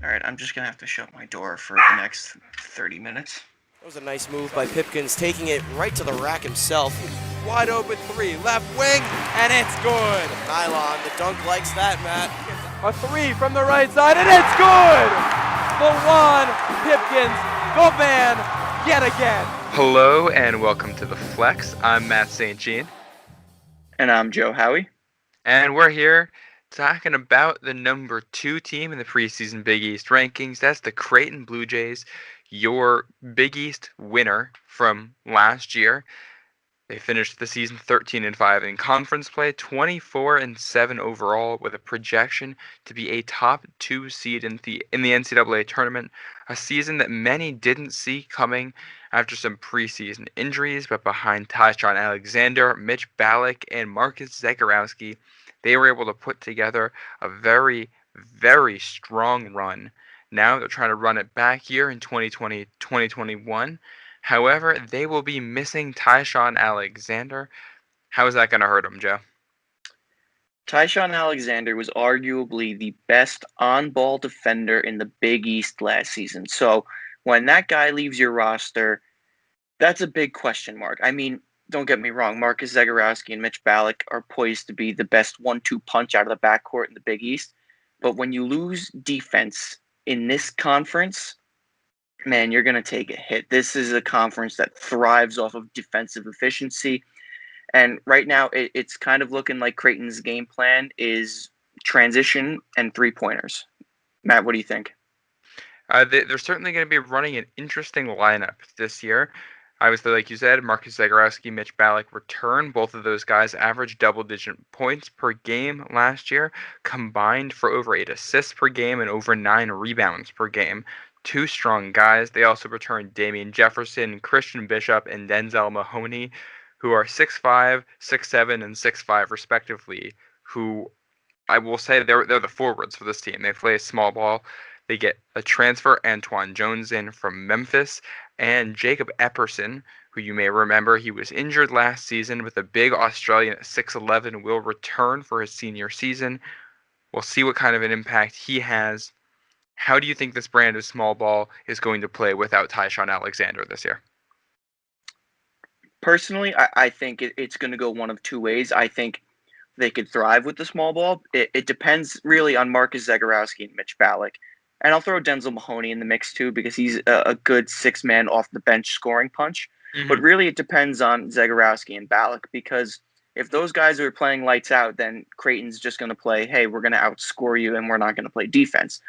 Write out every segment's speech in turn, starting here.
All right, I'm just going to have to shut my door for the next 30 minutes. That was a nice move by Pipkins, taking it right to the rack himself. Wide open three, left wing, and it's good. Nylon, the dunk likes that, Matt. A three from the right side, and it's good! The one, Pipkins, the man, yet again. Hello and welcome to The Flex. I'm Matt St. Jean. And I'm Joe Howie. And we're here talking about the number 2 team in the preseason Big East rankings. That's the Creighton Bluejays, your Big East winner from last year. They finished the season 13-5 in conference play, 24-7 overall, with a projection to be a top 2 seed in the NCAA tournament. A season that many didn't see coming after some preseason injuries, but behind Ty-Shon Alexander, Mitch Ballack, and Marcus Zagorowski, they were able to put together a very, very strong run. Now they're trying to run it back here in 2020, 2021. However, they will be missing Ty-Shon Alexander. How is that going to hurt them, Joe? Ty-Shon Alexander was arguably the best on-ball defender in the Big East last season. So when that guy leaves your roster, that's a big question mark. I mean, don't get me wrong. Marcus Zagorowski and Mitch Ballack are poised to be the best 1-2 punch out of the backcourt in the Big East. But when you lose defense in this conference, man, you're going to take a hit. This is a conference that thrives off of defensive efficiency. And right now, it's kind of looking like Creighton's game plan is transition and three-pointers. Matt, what do you think? They're certainly going to be running an interesting lineup this year. Obviously, like you said, Marcus Zagorowski, Mitch Ballack return. Both of those guys averaged double-digit points per game last year, combined for over 8 assists per game and over 9 rebounds per game. 2 strong guys. They also returned Damian Jefferson, Christian Bishop, and Denzel Mahoney, who are 6'5", 6'7", and 6'5", respectively, who I will say they're the forwards for this team. They play small ball. They get a transfer, Antoine Jones, in from Memphis, and Jacob Epperson, who you may remember, he was injured last season with a big Australian at 6'11", will return for his senior season. We'll see what kind of an impact he has. How do you think this brand of small ball is going to play without Ty-Shon Alexander this year? Personally, I think it's going to go one of two ways. I think they could thrive with the small ball. It depends really on Marcus Zagorowski and Mitch Ballack. And I'll throw Denzel Mahoney in the mix too because he's a good 6-man off the bench scoring punch. Mm-hmm. But really it depends on Zagorowski and Ballack because if those guys are playing lights out, then Creighton's just going to play, hey, we're going to outscore you and we're not going to play defense.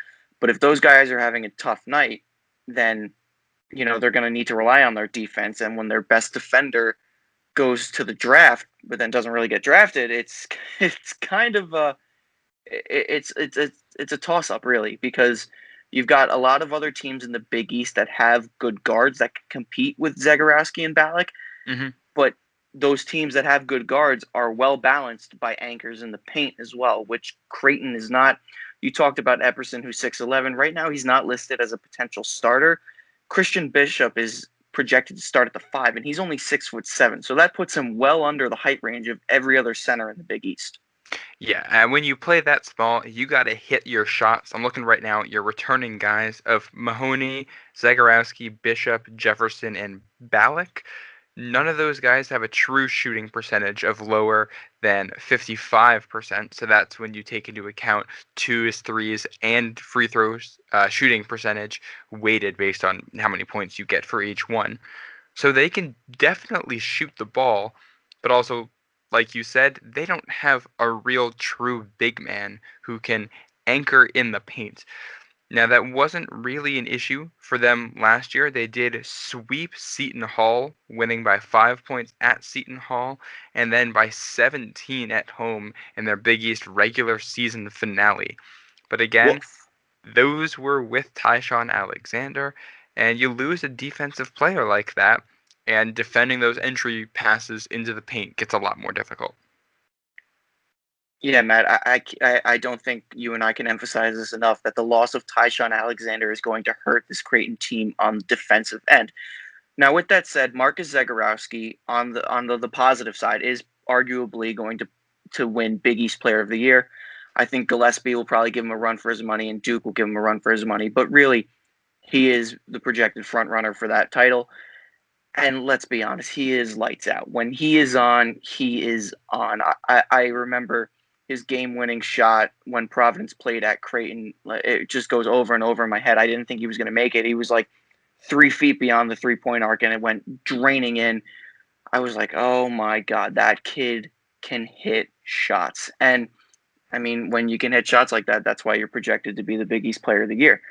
But if those guys are having a tough night, then they're going to need to rely on their defense. And when their best defender goes to the draft, but then doesn't really get drafted, it's kind of it's a toss up really because you've got a lot of other teams in the Big East that have good guards that can compete with Zagorowski and Ballack, mm-hmm. But those teams that have good guards are well balanced by anchors in the paint as well, which Creighton is not. You talked about Epperson, who's 6'11". Right now, he's not listed as a potential starter. Christian Bishop is projected to start at the 5, and he's only 6'7". So that puts him well under the height range of every other center in the Big East. Yeah, and when you play that small, you got to hit your shots. I'm looking right now at your returning guys of Mahoney, Zagorowski, Bishop, Jefferson, and Ballack. None of those guys have a true shooting percentage of lower than 55%. So that's when you take into account 2s, 3s, and free throws shooting percentage weighted based on how many points you get for each one. So they can definitely shoot the ball, but also, like you said, they don't have a real true big man who can anchor in the paint. Now, that wasn't really an issue for them last year. They did sweep Seton Hall, winning by 5 points at Seton Hall, and then by 17 at home in their Big East regular season finale. But again, those were with Ty-Shon Alexander, and you lose a defensive player like that, and defending those entry passes into the paint gets a lot more difficult. Yeah, Matt, I don't think you and I can emphasize this enough that the loss of Ty-Shon Alexander is going to hurt this Creighton team on the defensive end. Now, with that said, Marcus Zagorowski on the positive side is arguably going to win Big East Player of the Year. I think Gillespie will probably give him a run for his money, and Duke will give him a run for his money. But really, he is the projected front runner for that title. And let's be honest, he is lights out. When he is on, he is on. I remember his game-winning shot when Providence played at Creighton. It just goes over and over in my head. I didn't think he was going to make it. He was like 3 feet beyond the three-point arc, and it went draining in. I was like, oh my God, that kid can hit shots. And I mean, when you can hit shots like that, that's why you're projected to be the Big East Player of the Year.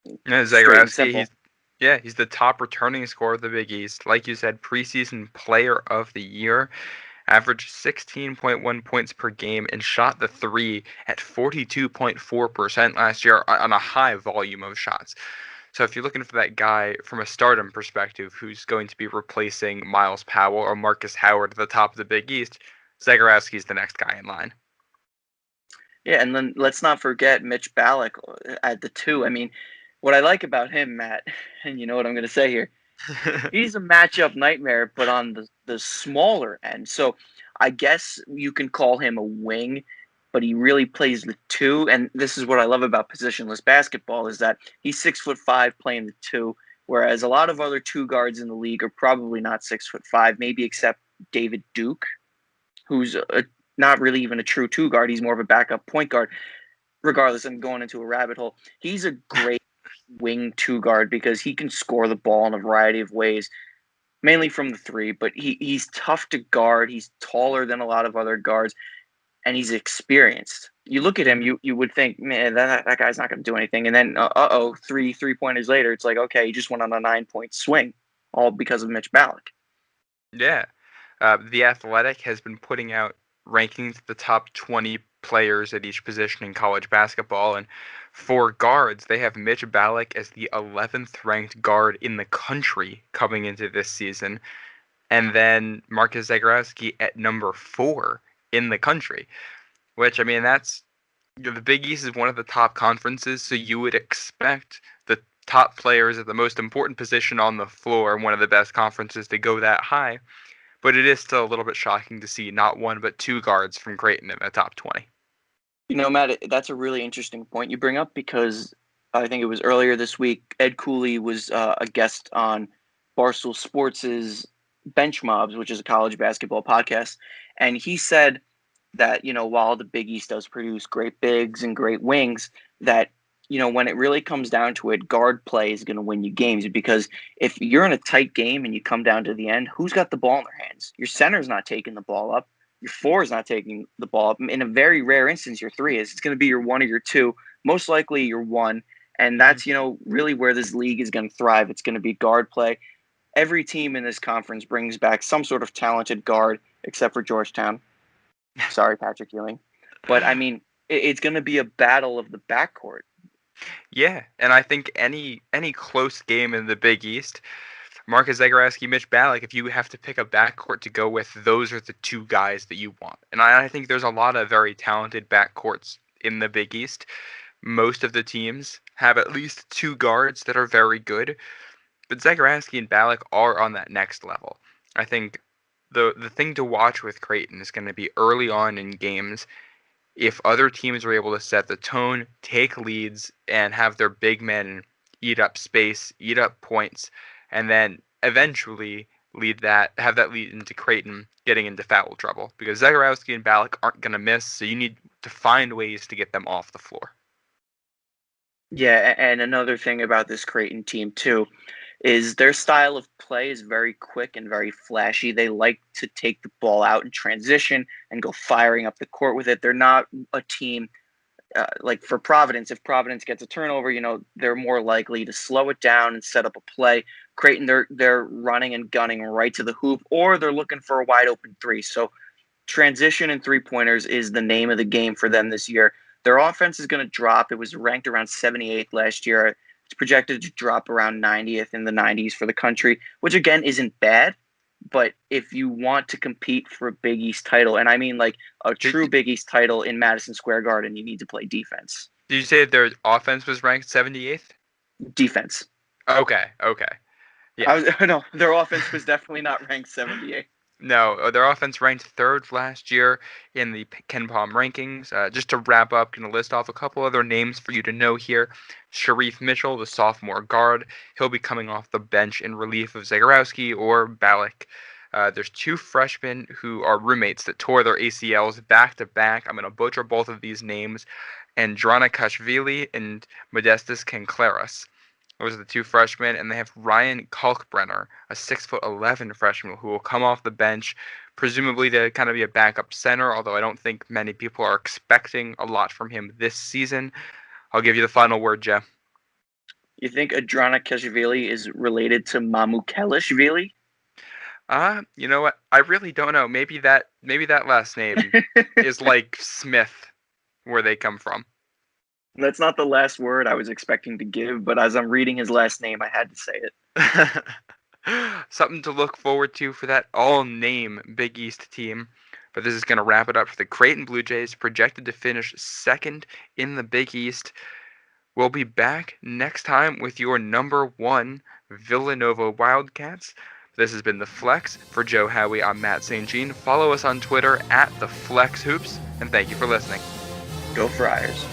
Yeah, Straight and Zagorowski, simple. he's the top returning scorer of the Big East. Like you said, preseason player of the year, averaged 16.1 points per game and shot the three at 42.4% last year on a high volume of shots. So if you're looking for that guy from a stardom perspective who's going to be replacing Miles Powell or Marcus Howard at the top of the Big East, Zagorowski's the next guy in line. Yeah, and then let's not forget Mitch Ballack at the 2. I mean, what I like about him, Matt, and you know what I'm going to say here, he's a matchup nightmare, but on the smaller end. So I guess you can call him a wing, but he really plays the 2. And this is what I love about positionless basketball is that he's 6'5" playing the 2, whereas a lot of other 2 guards in the league are probably not 6'5", maybe except David Duke, who's not really even a true 2 guard. He's more of a backup point guard. Regardless, I'm going into a rabbit hole. He's a great wing 2 guard because he can score the ball in a variety of ways, mainly from the 3, but he's tough to guard. He's taller than a lot of other guards, and he's experienced. You look at him, you would think, man, that guy's not going to do anything. And then, three-pointers later, it's like, okay, he just went on a 9-point swing, all because of Mitch Ballack. Yeah. The Athletic has been putting out rankings of the top 20 players at each position in college basketball, and for guards, they have Mitch Ballack as the 11th ranked guard in the country coming into this season, and then Marcus Zagorowski at number 4 in the country, which, I mean, that's the Big East is one of the top conferences, so you would expect the top players at the most important position on the floor in one of the best conferences to go that high. But it is still a little bit shocking to see not 1 but 2 guards from Creighton in the top 20. You know, Matt, that's a really interesting point you bring up because I think it was earlier this week, Ed Cooley was a guest on Barstool Sports' Bench Mobs, which is a college basketball podcast. And he said that, while the Big East does produce great bigs and great wings, that, when it really comes down to it, guard play is going to win you games because if you're in a tight game and you come down to the end, who's got the ball in their hands? Your center's not taking the ball up. Your 4 is not taking the ball up. In a very rare instance, your 3 is. It's going to be your 1 or your 2, most likely your 1. And that's, really where this league is going to thrive. It's going to be guard play. Every team in this conference brings back some sort of talented guard, except for Georgetown. Sorry, Patrick Ewing. But, I mean, it's going to be a battle of the backcourt. Yeah, and I think any close game in the Big East, Marcus Zagorowski, Mitch Ballack, if you have to pick a backcourt to go with, those are the 2 guys that you want. And I think there's a lot of very talented backcourts in the Big East. Most of the teams have at least 2 guards that are very good, but Zagorowski and Ballack are on that next level. I think the thing to watch with Creighton is going to be early on in games. If other teams are able to set the tone, take leads, and have their big men eat up space, eat up points, and then eventually have that lead into Creighton getting into foul trouble, because Zagorowski and Ballack aren't going to miss, so you need to find ways to get them off the floor. Yeah, and another thing about this Creighton team, too, is their style of play is very quick and very flashy. They like to take the ball out in transition and go firing up the court with it. They're not a team like for Providence. If Providence gets a turnover, they're more likely to slow it down and set up a play. Creighton, they're running and gunning right to the hoop, or they're looking for a wide open 3. So transition and 3-pointers is the name of the game for them this year. Their offense is going to drop. It was ranked around 78th last year. It's projected to drop around 90th in the 90s for the country, which again isn't bad. But if you want to compete for a Big East title, and I mean like a true Big East title in Madison Square Garden, you need to play defense. Did you say their offense was ranked 78th? Defense. Okay. Yeah. No, their offense was definitely not ranked 78th. No, their offense ranked third last year in the Ken Palm rankings. Just to wrap up, going to list off a couple other names for you to know here. Sharif Mitchell, the sophomore guard. He'll be coming off the bench in relief of Zagorowski or Ballack. There's two freshmen who are roommates that tore their ACLs back-to-back. I'm going to butcher both of these names. Andrana Kashvili and Modestus Canclaras. Those are the two freshmen, and they have Ryan Kalkbrenner, a 6'11" freshman who will come off the bench, presumably to kind of be a backup center, although I don't think many people are expecting a lot from him this season. I'll give you the final word, Jeff. You think Adrana Keshvili is related to Mamukelishvili? You know what? I really don't know. Maybe that last name is like Smith, where they come from. That's not the last word I was expecting to give, but as I'm reading his last name, I had to say it. Something to look forward to for that all-name Big East team. But this is going to wrap it up for the Creighton Bluejays, projected to finish second in the Big East. We'll be back next time with your number one Villanova Wildcats. This has been The Flex. For Joe Howie, I'm Matt St. Jean. Follow us on Twitter @TheFlexHoops, and thank you for listening. Go Friars.